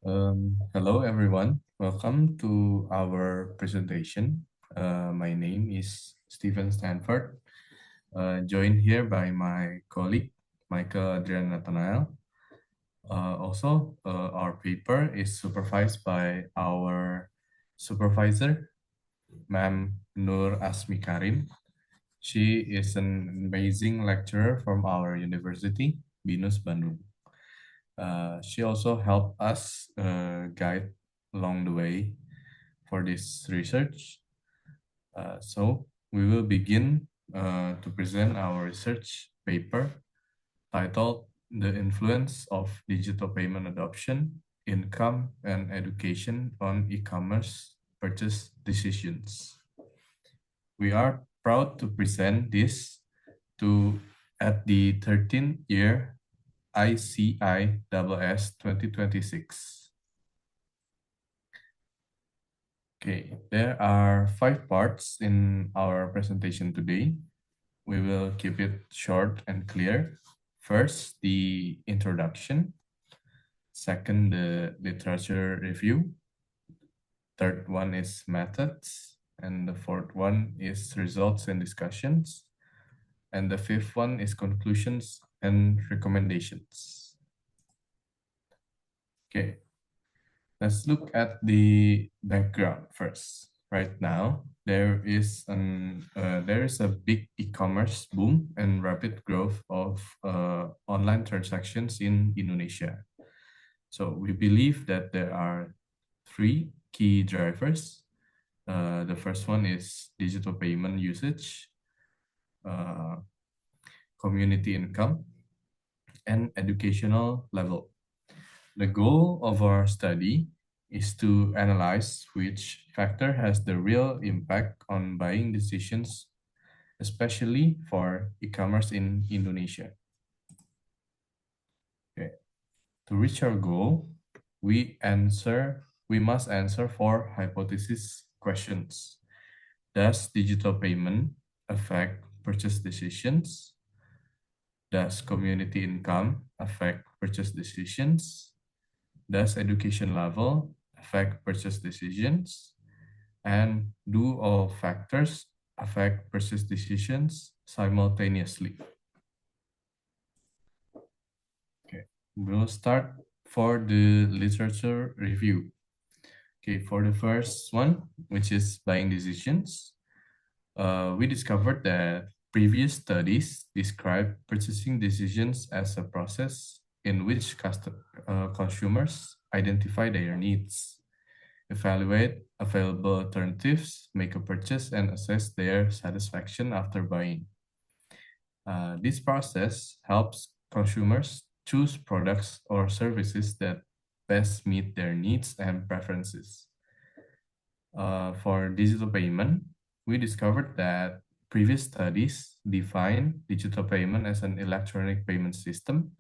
Hello, everyone. Welcome to our presentation. My name is Stephen Stanford, joined here by my colleague, Michael Adrian Nathanael. Our paper is supervised by our supervisor, Ma'am Nur Asmi Karim. She is an amazing lecturer from our university, BINUS Bandung. She also helped us guide along the way for this research. So we will begin to present our research paper titled The Influence of Digital Payment Adoption, Income, and Education on E-commerce Purchase Decisions. We are proud to present this to at the 13th year ICISS 2026. Okay, there are 5 parts in our presentation today. We will keep it short and clear. First, the introduction. Second, the literature review. Third one is methods. And the fourth one is results and discussions. And the fifth one is conclusions and recommendations. Okay, let's look at the background first. Right now, there is a big e-commerce boom and rapid growth of online transactions in Indonesia. So we believe that there are 3 key drivers. The first one is digital payment usage, community income, and educational level. The goal of our study is to analyze which factor has the real impact on buying decisions, especially for e-commerce in Indonesia. Okay. To reach our goal, we must answer 4 hypothesis questions. Does digital payment affect purchase decisions? Does community income affect purchase decisions? Does education level affect purchase decisions? And do all factors affect purchase decisions simultaneously? Okay, we'll start for the literature review. Okay, for the first one, which is buying decisions, we discovered that previous studies describe purchasing decisions as a process in which consumers identify their needs, evaluate available alternatives, make a purchase, and assess their satisfaction after buying. This process helps consumers choose products or services that best meet their needs and preferences. For digital payment, we discovered that previous studies define digital payment as an electronic payment system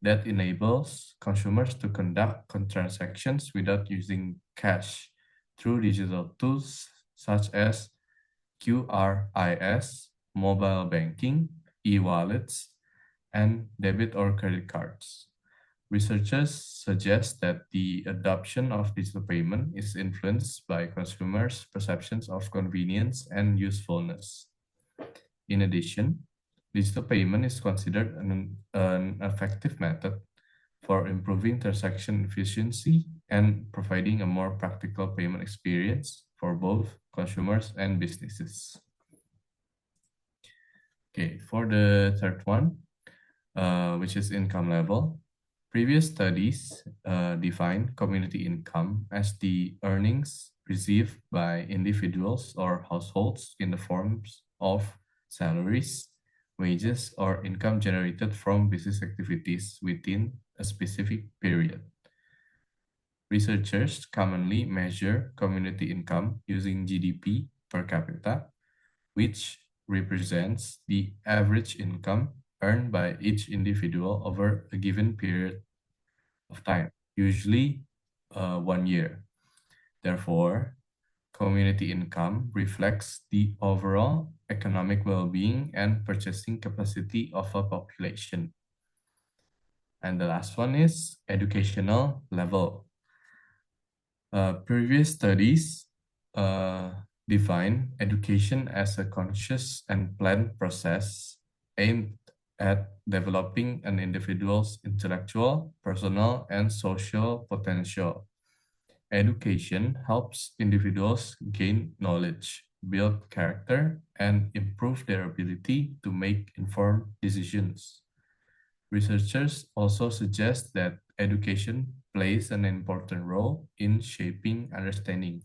that enables consumers to conduct transactions without using cash through digital tools such as QRIS, mobile banking, e-wallets, and debit or credit cards. Researchers suggest that the adoption of digital payment is influenced by consumers' perceptions of convenience and usefulness. In addition, digital payment is considered an effective method for improving transaction efficiency and providing a more practical payment experience for both consumers and businesses. Okay, for the third one, which is income level, previous studies define community income as the earnings received by individuals or households in the forms of salaries, wages, or income generated from business activities within a specific period. Researchers commonly measure community income using GDP per capita, which represents the average income earned by each individual over a given period of time, usually 1 year. Therefore, community income reflects the overall economic well-being and purchasing capacity of a population. And the last one is educational level. Previous studies define education as a conscious and planned process aimed at developing an individual's intellectual, personal, and social potential. Education helps individuals gain knowledge, build character, and improve their ability to make informed decisions. Researchers also suggest that education plays an important role in shaping understanding,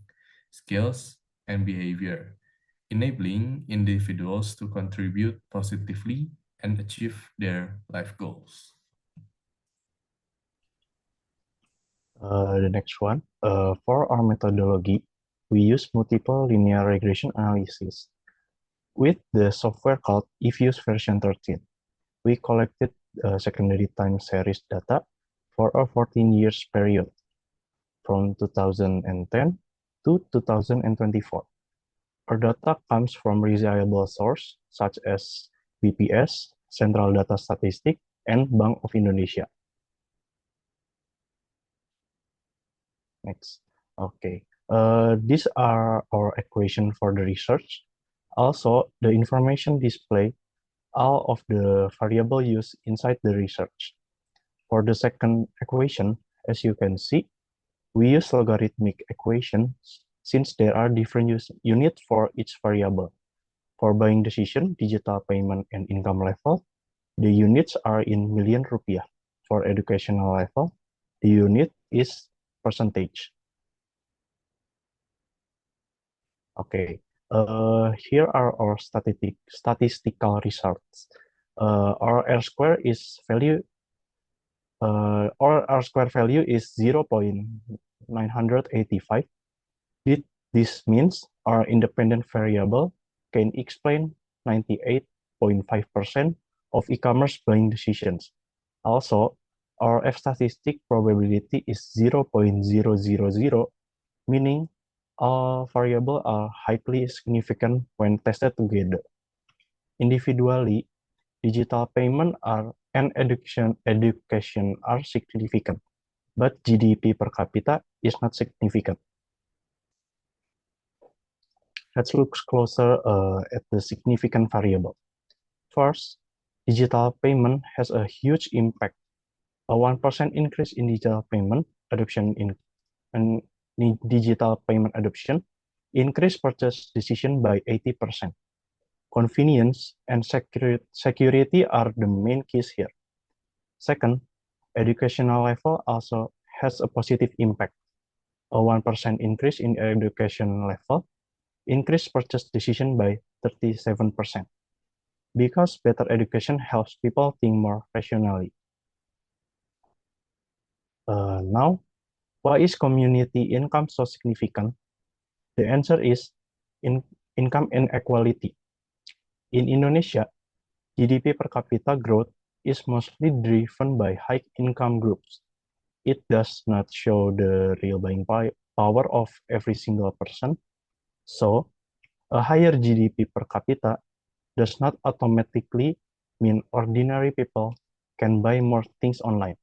skills, and behavior, enabling individuals to contribute positively and achieve their life goals. The next one, for our methodology, we use multiple linear regression analysis with the software called eFuse version 13. We collected secondary time series data for a 14 years period from 2010 to 2024. Our data comes from reliable sources such as BPS, Central Data Statistik, and Bank of Indonesia. Next. Okay. These are our equation for the research. Also, the information display all of the variable used inside the research. For the second equation, as you can see, we use logarithmic equations since there are different units for each variable. For buying decision, digital payment, and income level, the units are in million rupiah. For educational level, the unit is percentage. Okay, here are our statistical results. Our R square is value. Our R square value is 0.985. This means our independent variable can explain 98.5% of e-commerce buying decisions. Also, our F statistic probability is 0.000, meaning all variables are highly significant when tested together. Individually, digital payment and education are significant, but GDP per capita is not significant. Let's look closer at the significant variable. First, digital payment has a huge impact. A 1% increase in digital payment adoption in digital payment adoption increase purchase decision by 80%. Convenience and security are the main keys here. Second, educational level also has a positive impact. A 1% increase in education level increase purchase decision by 37%. Because better education helps people think more rationally. Now, why is community income so significant? The answer is income inequality. In Indonesia, GDP per capita growth is mostly driven by high income groups. It does not show the real buying power of every single person. So, a higher GDP per capita does not automatically mean ordinary people can buy more things online.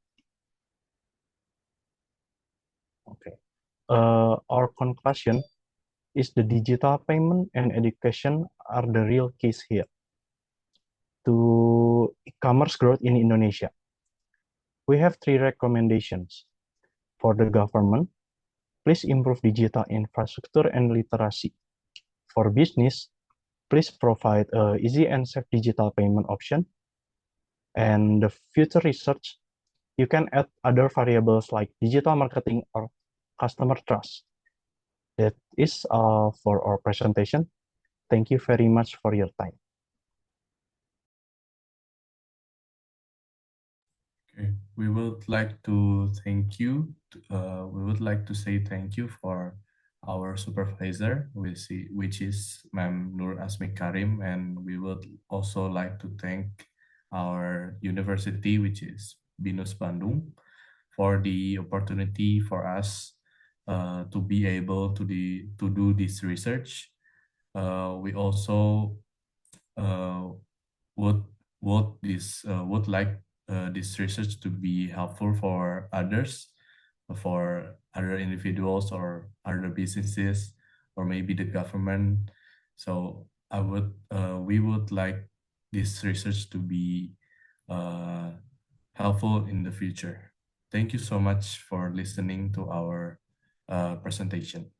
Okay. Our conclusion is the digital payment and education are the real keys here to e-commerce growth in Indonesia. We have 3 recommendations. For the government, please improve digital infrastructure and literacy. For business, please provide an easy and safe digital payment option. And the future research, you can add other variables like digital marketing or customer trust. That is all for our presentation. Thank you very much for your time. Okay, we would like to thank you. We would like to say thank you for our supervisor, which is Ma'am Nur Asmi Karim, and we would also like to thank our university, which is BINUS Bandung, for the opportunity for us to be able to do this research. We also uh, would would like this research to be helpful for others for other individuals or other businesses or maybe the government. So we would like this research to be uh, helpful in the future. Thank you so much for listening to our presentation.